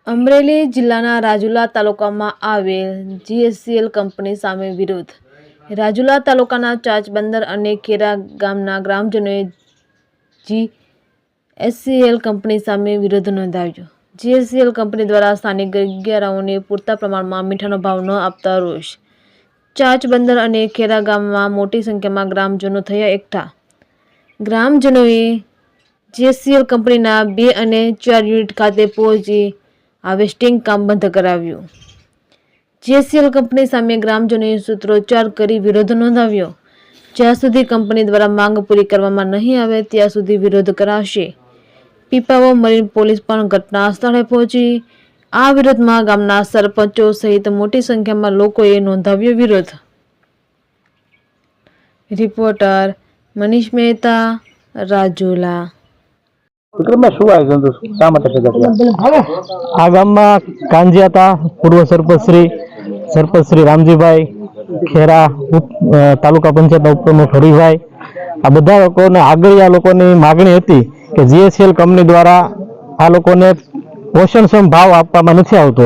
અમરેલી જિલ્લાના રાજુલા તાલુકામાં આવેલ જીએસસીએલ કંપની સામે વિરોધ. રાજુલા તાલુકાના ચાચબંદર અને ખેરા ગામના ગ્રામજનોએ જીએસસીએલ કંપની સામે વિરોધ નોંધાવ્યો. જીએસસીએલ કંપની દ્વારા સ્થાનિક ગરિયારાઓને પૂરતા પ્રમાણમાં મીઠાનો ભાવ ન આપતા રોષ. ચાચબંદર અને ખેરા ગામમાં મોટી સંખ્યામાં ગ્રામજનો થયા એકઠા. ગ્રામજનોએ જીએસસીએલ કંપનીના 2 અને 4 યુનિટ ખાતે પહોંચી હાર્વેસ્ટિંગ કામ બંધ કરાવ્યું. જીએસસીએલ કંપની સામે ગ્રામજનોએ સૂત્રોચ્ચાર કરી વિરોધ નોંધાવ્યો. જ્યાં સુધી કંપની દ્વારા માંગ પૂરી કરવામાં નહીં આવે ત્યાં સુધી વિરોધ કરાશે. પીપાવાવ મરીન પોલીસ પણ ઘટના સ્થળે પહોંચી આ વિરોધમાં ગામના સરપંચો સહિત મોટી સંખ્યામાં લોકોએ નોંધાવ્યો વિરોધ. રિપોર્ટર મનીષ મહેતા, રાજુલા. આ ગામમાં કાંજિયાતા પૂર્વ સરપંચ શ્રી રામજીભાઈ, ખેરા તાલુકા પંચાયતના ઉપપ્રમુખ હરિભાઈ, આ બધા લોકોને આગળિયા લોકોની માગણી હતી કે જીએસસીએલ કંપની દ્વારા આ લોકોને પોષણક્ષમ ભાવ આપવામાં નથી આવતો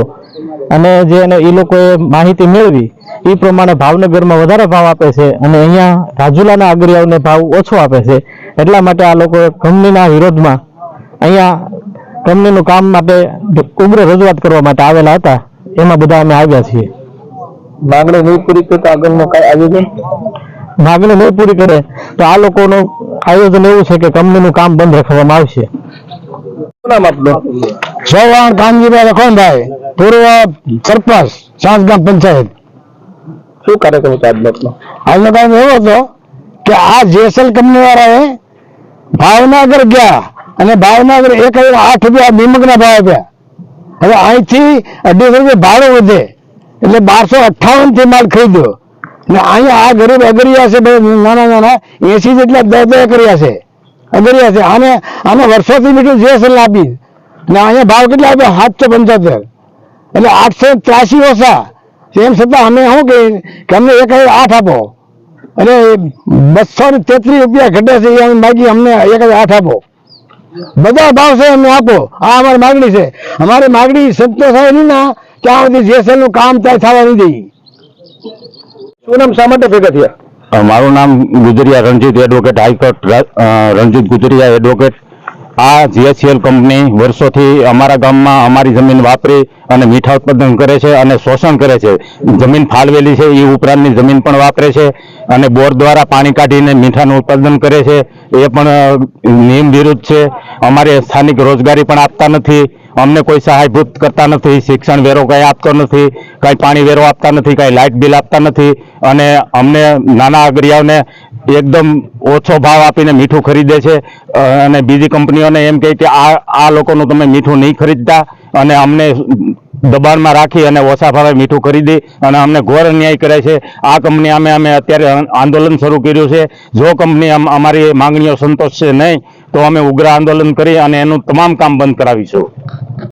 અને જે એ લોકોએ માહિતી મેળવી એ પ્રમાણે ભાવનગરમાં વધારે ભાવ આપે છે અને અહીંયા રાજુલાના આગળિયાઓને ભાવ ઓછો આપે છે. એટલા માટે આ લોકો કંપનીના વિરોધમાં અહીંયા કંપનીનું કામ માટે ઉગ્ર રજૂઆત કરવા માટે આવેલા હતા. એમાં બધા અમે આવ્યા છીએ. માંગણી નહીં પૂરી કરતા આગળનું કઈ આયોજન માંગણી નહીં પૂરી કરે તો આ લોકોનું આયોજન એવું છે કે કંપનીનું કામ બંધ રાખવામાં આવશે. ચૌહાણ કાનજીભાઈ લખનભાઈ, પૂર્વ સરપંચ, સાંસગામ પંચાયત. શું કાર્યક્રમ હતો આજનો? આજનો કામ એવો હતો કે આ જેસલ કંપની વાળાએ ભાવનગર ગયા અને ભાવનગર 1008 રૂપિયા નિમકના ભાવ આપ્યા. હવે અહીંથી 250 રૂપિયા ભાડું વધે એટલે 1258 થી માલ ખરીદ્યો અને અહીંયા આ ગરીબ અગરિયા છે, નાના 80 જેટલા 10 એકરિયા છે, અગરિયા છે. આને વર્ષોથી મીઠું જેસલ આપી અને અહીંયા ભાવ કેટલા આપ્યા? 775 એટલે 883 ઓછા. એમ છતાં અમે શું કે અમને 1008 આપો અને 233 રૂપિયા ઘટે છે એ માગી અમને 1008 આપો. બધા ભાવ છે અમને આપો, આ અમારી માગણી છે. અમારી માગણી સંતોષ થાય નહીં ના ત્યાં સુધી જેસલ નું કામ ત્યાં થવા નહીં દઈએ. શું નામ, શા માટે ભેગા થયા? મારું નામ Gujaria Ranjit, advocate, high court Ranjit Gujaria advocate. આ જીએસસીએલ કંપની વર્ષોથી અમારા ગામમાં અમારી જમીન વાપરી અને મીઠા ઉત્પાદન કરે છે અને શોષણ કરે છે. જમીન ફાળવેલી છે એ ઉપરાંતની જમીન પણ વાપરે છે અને બોર દ્વારા પાણી કાઢીને મીઠાનું ઉત્પાદન કરે છે. એ પણ નિયમ વિરુદ્ધ છે. અમારે સ્થાનિક રોજગારી પણ આપતા નથી, અમને કોઈ સહાયભૂત કરતા નથી, શિક્ષણ વેરો કંઈ આપતો નથી, કાંઈ પાણી વેરો આપતા નથી, કાંઈ લાઇટ બિલ આપતા નથી અને અમને નાના આગરિયાઓને એકદમ ઓછો ભાવ આપીને મીઠું ખરીદે છે અને બીજી કંપનીઓને એમ કહે કે આ લોકોનું તમે મીઠું નહીં ખરીદતા અને અમને દબાણમાં રાખી અને ઓછા ભાવે મીઠું ખરીદી અને અમને ઘોર અન્યાય કરે છે. આ કંપની અમે અત્યારે આંદોલન શરૂ કર્યું છે. જો કંપની અમારી માંગણીઓ સંતોષશે નહીં તો અમે ઉગ્ર આંદોલન કરી અને એનું તમામ કામ બંધ કરાવીશું.